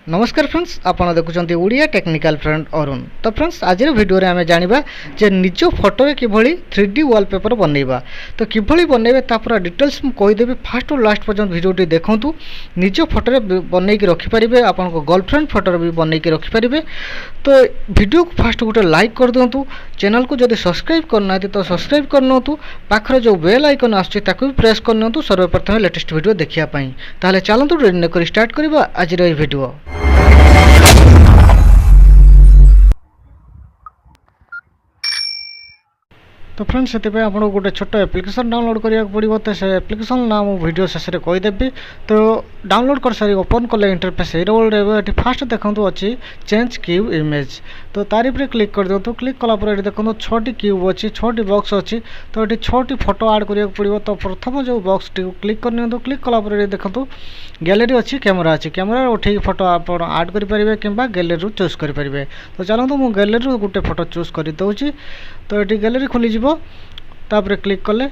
नमस्कार फ्रेंड्स, आपन देखुछंती Odia technical friend Arun. तो फ्रेंड्स आज वीडियो रे आमे जानिबा जे निज फोटो रे किभली 3D वॉलपेपर बनैबा। तो किभली बनैबे ता पूरा डिटेल्स मु कहि देबी। फर्स्ट और लास्ट पर्यंत वीडियो टी देखंतु। निज फोटो रे बनै के रखि परिबे, आपन को गर्लफ्रेंड फोटो रे भी बनै के रखि परिबे। तो वीडियो को फर्स्ट गोटे लाइक कर दियंतु। चैनल को जदि सब्सक्राइब करना तो सब्सक्राइब करनतु। पाखरे जो बेल आइकन आछी ताकू भी प्रेस करनतु सर्वप्रथम लेटेस्ट वीडियो देखिया पई। ताले चलंतु रेडी न करी स्टार्ट करबा आज रे वीडियो। तो फ्रेंड्स से आपको गोटे छोट एप्लिकेशन डाउनलोड करा पड़ो। तो से एप्लिकेशन नाम वीडियो शेष में कहीदेवी। तो डाउनलोड कर सारी ओपन कले इंटरफेस ये फास्ट देखो अच्छी चेंज क्यूब इमेज। तो तारीफ क्लिक कर दिखाँ। क्लिक कलापर ये देखो 6टी क्यूब अच्छी, 6टी बॉक्स अच्छी। तो ये 6टी फोटो ऐड करा पड़ो। तो प्रथम जो बॉक्स टी क्लिक कर क्लिक कलापर ये देखो गैलरी अच्छी, कैमेरा अच्छी। कैमेरा उठे फोटो आप ऐड करेंगे कि गैलरी चूज करेंगे। तो चलते मुझे गैलरी गोटे फोटो चूज कर दूसरी। तो ये गैलरी खोली तापर क्लिक कले।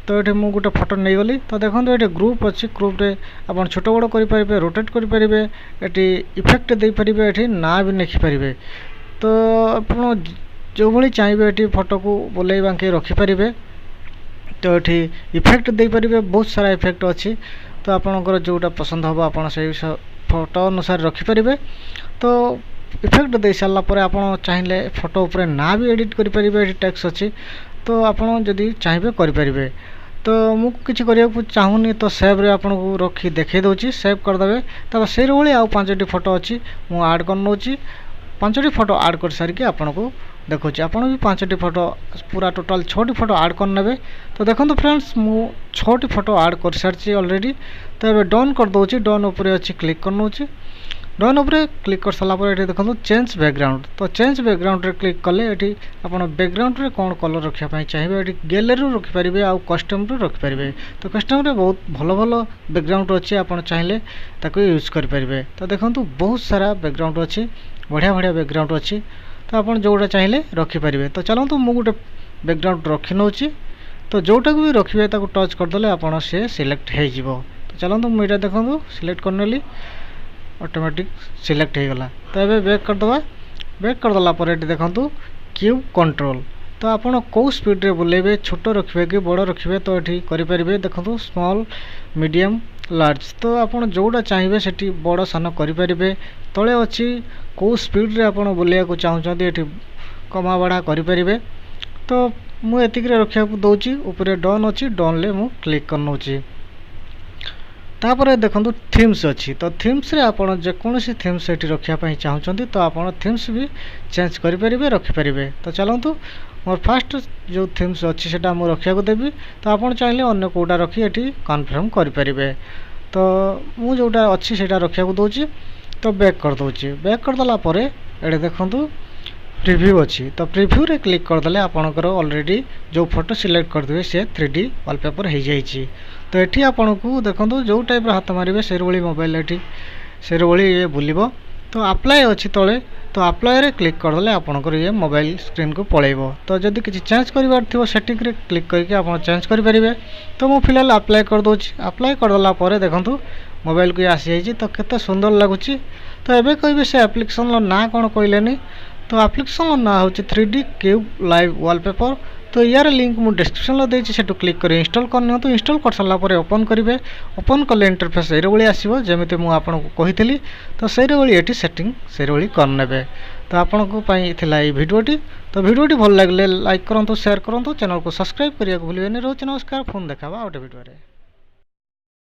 तो ये मुझे गोटे फोटो नहीं गली। तो देखो ये ग्रुप अच्छी, ग्रुप रे आप छोट बड़ करेंगे, रोटेट करेंगे, ये इफेक्ट दे पारे, ये ना भी लिखिपारे। तो आप जो भाई चाहिए ये फोटो को बुलाई बांकी रखिपारे। तो ये इफेक्ट दे पारे, बहुत सारा इफेक्ट अच्छी। तो आपंकर जोटा पसंद हम आप फोटो अनुसार रखिपारे। तो इफेक्ट दे सारापर आप चाहिए फोटो उपर ना भी एडिट करेंगे, टेक्स्ट अच्छी। तो आपड़ जदि चाहिए करेंगे। तो मुझे किसी करने चाहूनी तो सेव रे आपन को रखी देखे दूसरी, सेव करदे। तब से भाई आउ 5टी फोटो अच्छी मुझे ऐड कर नौची। 5टी फोटो ऐड कर सारिकी आपन को देखो। आपन भी 5टी फोटो पूरा टोटाल 6टी फोटो ऐड कर नेबे। तो देखो फ्रेंड्स मु 6टी फोटो ऐड कर सारी ऑलरेडी। तो ये डन कर दूसरी। डन उपर अच्छी क्लिक कर नौची। डन उपर क्लिक कर सारापर ये देखो चेंज बैकग्राउंड। तो चेंज बैकग्राउंड रे क्लिक कले ये आपन बैकग्राउंड रे कौन कलर रखापी चाहिए ये गैलरी रखिपारे आउ कस्टम रखिपारे। तो कस्टम रे बहुत भल भल बैकग्राउंड अच्छी, आप चाहिए ताको यूज करेंगे। तो देखो बहुत सारा बैकग्राउंड अच्छी, बढ़िया बढ़िया बैकग्राउंड अच्छी। तो आप जोटा चाहिए रखिपारे। तो चलते मुझे गोटे बैकग्राउंड रखी नौची। तो जोटा भी रखिए टच करदे आप सी सिलेक्ट हो। तो चलते मुझे देखो सिलेक्ट करनेली, ऑटोमेटिक सिलेक्ट हो गला। तो ये बैक करदे। बैक करदेला ये देखो क्यूब कंट्रोल। तो आप कौ स्पीड रे बुलेबे, छोट रखिए कि बड़ रखिए तो ये करेंगे। देखो स्मॉल, मीडियम, लार्ज। तो आप जोटा चाहिए से बड़ सान करेंगे। तले अच्छी कौ स्पीड रे आप बुलाइक चाहते ये कमा बढ़ा करेंगे। तो मुझे रखा दूसरी। ऊपर डन अच्छी, डन ले मु क्लिक कर नौची। तापर देखो थीम्स अच्छी। तो थीम्स रे आप जेकोसी थीम्स ये रखापी चाहते तो आप थीम्स भी चेंज करेंगे, रखिपारे। तो चलतु मोर फास्ट जो थीम्स अच्छी से मुझे रखा देवी। तो आप चाहिए अन्य कौटा रखी ये कन्फर्म करेंगे। तो मुझे जोटा अच्छी से रखा दूसरी। तो बैक कर दूसरी। बैक करदेला ये देखो प्रिव्यू अच्छी। तो प्रिव्यू रे क्लिक करदे आपंकर ऑलरेडी जो फोटो सिलेक्ट करदे से 3D वॉलपेपर हो जाइए। तो ये आपन को देखो जो टाइप हाथ मारे से मोबाइल ये से ये बुलब। तो अप्लाई अच्छी तले। तो अप्लाई रे क्लिक करदे आपंकर ये मोबाइल स्क्रीन को पलैब। तो जदि किसी चेंज करार थो सेटिंग रे क्लिक करके आप चेंज करेंगे। तो मुझे फिलहाल अप्लाई कर दूसरी। अप्लाई करदेला देखो मोबाइल को आसी जाइए। तो केते सुंदर लगुच। तो ये कहे से एप्लिकेशन ना कौन कहलेनी। तो एप्लिकेशन ना हूँ 3D क्यूब लाइव वॉलपेपर। तो यार लिंक मुझे डिस्क्रिप्शन देती से क्लिक कर इंस्टॉल करनी। तो इंस्टॉल कर सारापर ओपन करेंगे। ओपन कले इंटरफेस ये आसो जमी मुझे कही। तो से ये सेटिंग से करने। तो आपंपाई भिडियोटी। तो भिडियोटी भल लगे लाइक करूँ, शेयर करूँ, चैनल को सब्सक्राइब करने को भूलें। रोज नमस्कार, फोन देखा गोटे भिडियो।